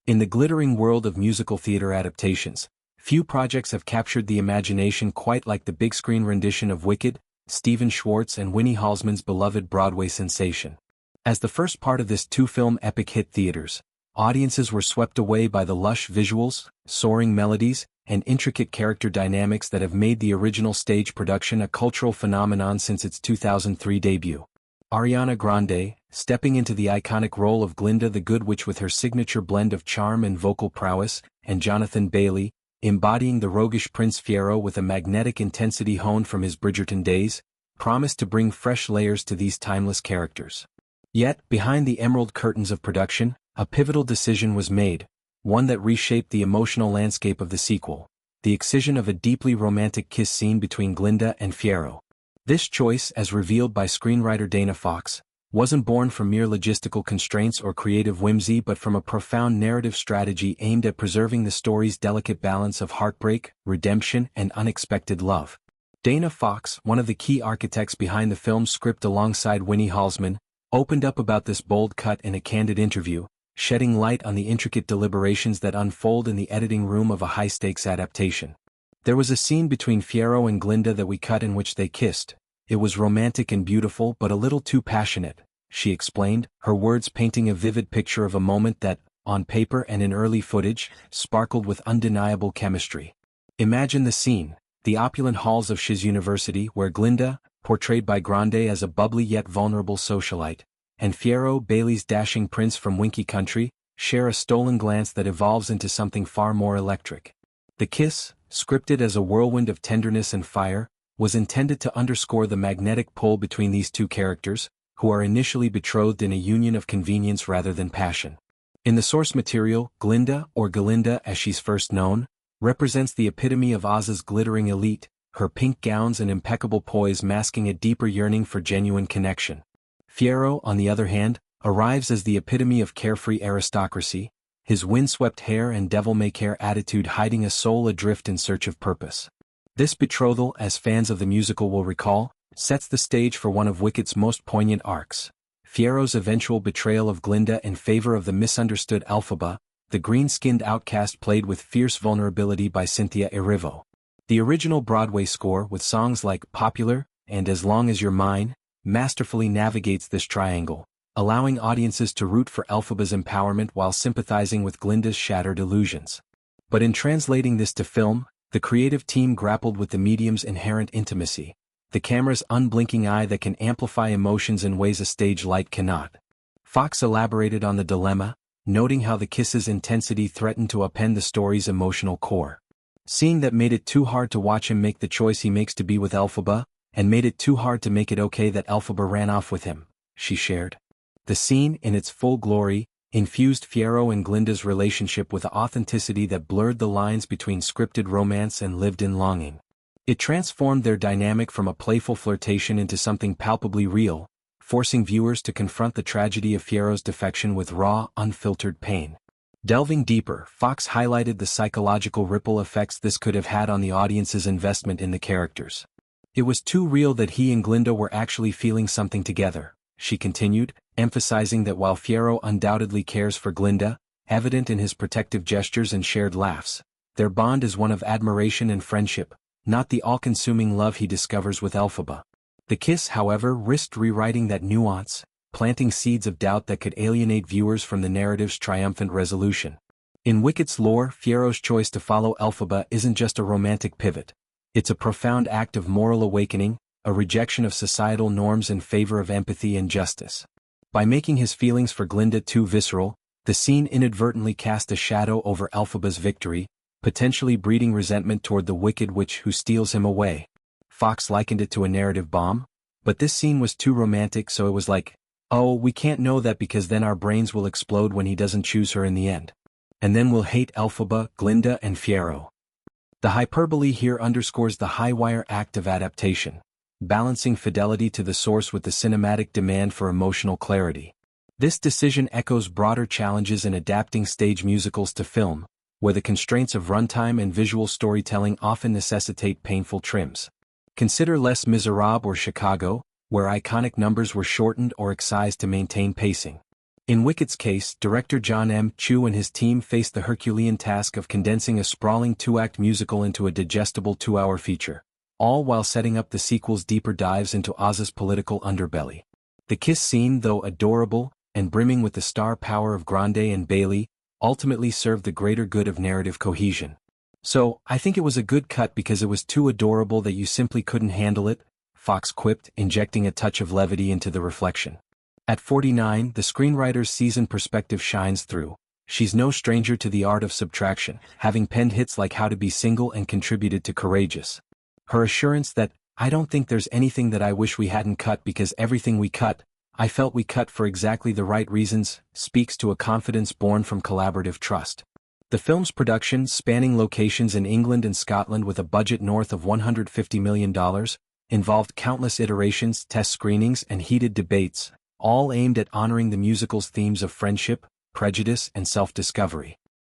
In the glittering world of musical theater adaptations, few projects have captured the imagination quite like the big-screen rendition of Wicked, Stephen Schwartz and Winnie Halsman's beloved Broadway sensation. As the first part of this two-film epic hit theaters, audiences were swept away by the lush visuals, soaring melodies, and intricate character dynamics that have made the original stage production a cultural phenomenon since its 2003 debut. Ariana Grande, stepping into the iconic role of Glinda the Good Witch with her signature blend of charm and vocal prowess, and Jonathan Bailey, embodying the roguish Prince Fiyero with a magnetic intensity honed from his Bridgerton days, promised to bring fresh layers to these timeless characters. Yet, behind the emerald curtains of production, a pivotal decision was made, one that reshaped the emotional landscape of the sequel: the excision of a deeply romantic kiss scene between Glinda and Fiyero. This choice, as revealed by screenwriter Dana Fox, wasn't born from mere logistical constraints or creative whimsy but from a profound narrative strategy aimed at preserving the story's delicate balance of heartbreak, redemption, and unexpected love. Dana Fox, one of the key architects behind the film's script alongside Winnie Halsman, opened up about this bold cut in a candid interview, shedding light on the intricate deliberations that unfold in the editing room of a high-stakes adaptation. There was a scene between Fiyero and Glinda that we cut in which they kissed. It was romantic and beautiful but a little too passionate, she explained, her words painting a vivid picture of a moment that, on paper and in early footage, sparkled with undeniable chemistry. Imagine the scene: the opulent halls of Shiz University where Glinda, portrayed by Grande as a bubbly yet vulnerable socialite, and Fiyero, Bailey's dashing prince from Winky Country, share a stolen glance that evolves into something far more electric. The kiss, scripted as a whirlwind of tenderness and fire, was intended to underscore the magnetic pull between these two characters, who are initially betrothed in a union of convenience rather than passion. In the source material, Glinda, or Galinda as she's first known, represents the epitome of Oz's glittering elite, her pink gowns and impeccable poise masking a deeper yearning for genuine connection. Fiyero, on the other hand, arrives as the epitome of carefree aristocracy, his windswept hair and devil-may-care attitude hiding a soul adrift in search of purpose. This betrothal, as fans of the musical will recall, sets the stage for one of Wicked's most poignant arcs: Fiyero's eventual betrayal of Glinda in favor of the misunderstood Elphaba, the green-skinned outcast played with fierce vulnerability by Cynthia Erivo. The original Broadway score, with songs like Popular and As Long As You're Mine, masterfully navigates this triangle, allowing audiences to root for Elphaba's empowerment while sympathizing with Glinda's shattered illusions. But in translating this to film, the creative team grappled with the medium's inherent intimacy, the camera's unblinking eye that can amplify emotions in ways a stage light cannot. Fox elaborated on the dilemma, noting how the kiss's intensity threatened to upend the story's emotional core. Seeing that made it too hard to watch him make the choice he makes to be with Elphaba, and made it too hard to make it okay that Elphaba ran off with him, she shared. The scene, in its full glory, infused Fiyero and Glinda's relationship with authenticity that blurred the lines between scripted romance and lived-in longing. It transformed their dynamic from a playful flirtation into something palpably real, forcing viewers to confront the tragedy of Fiyero's defection with raw, unfiltered pain. Delving deeper, Fox highlighted the psychological ripple effects this could have had on the audience's investment in the characters. It was too real that he and Glinda were actually feeling something together, she continued, emphasizing that while Fiyero undoubtedly cares for Glinda, evident in his protective gestures and shared laughs, their bond is one of admiration and friendship, not the all-consuming love he discovers with Elphaba. The kiss, however, risked rewriting that nuance, planting seeds of doubt that could alienate viewers from the narrative's triumphant resolution. In Wicked's lore, Fiyero's choice to follow Elphaba isn't just a romantic pivot. It's a profound act of moral awakening, a rejection of societal norms in favor of empathy and justice. By making his feelings for Glinda too visceral, the scene inadvertently cast a shadow over Elphaba's victory, potentially breeding resentment toward the Wicked Witch who steals him away. Fox likened it to a narrative bomb, but this scene was too romantic, so it was like, oh, we can't know that because then our brains will explode when he doesn't choose her in the end. And then we'll hate Elphaba, Glinda, and Fiyero. The hyperbole here underscores the high-wire act of adaptation, balancing fidelity to the source with the cinematic demand for emotional clarity. This decision echoes broader challenges in adapting stage musicals to film, where the constraints of runtime and visual storytelling often necessitate painful trims. Consider Les Miserables or Chicago, where iconic numbers were shortened or excised to maintain pacing. In Wicked's case, director John M. Chu and his team faced the Herculean task of condensing a sprawling two-act musical into a digestible 2-hour feature, all while setting up the sequel's deeper dives into Oz's political underbelly. The kiss scene, though adorable, and brimming with the star power of Grande and Bailey, ultimately served the greater good of narrative cohesion. "So, I think it was a good cut because it was too adorable that you simply couldn't handle it," Fox quipped, injecting a touch of levity into the reflection. At 49, the screenwriter's seasoned perspective shines through. She's no stranger to the art of subtraction, having penned hits like How to Be Single and contributed to Courageous. Her assurance that, "I don't think there's anything that I wish we hadn't cut because everything we cut, I felt we cut for exactly the right reasons," speaks to a confidence born from collaborative trust. The film's production, spanning locations in England and Scotland with a budget north of $150 million, involved countless iterations, test screenings, and heated debates, all aimed at honoring the musical's themes of friendship, prejudice, and self-discovery.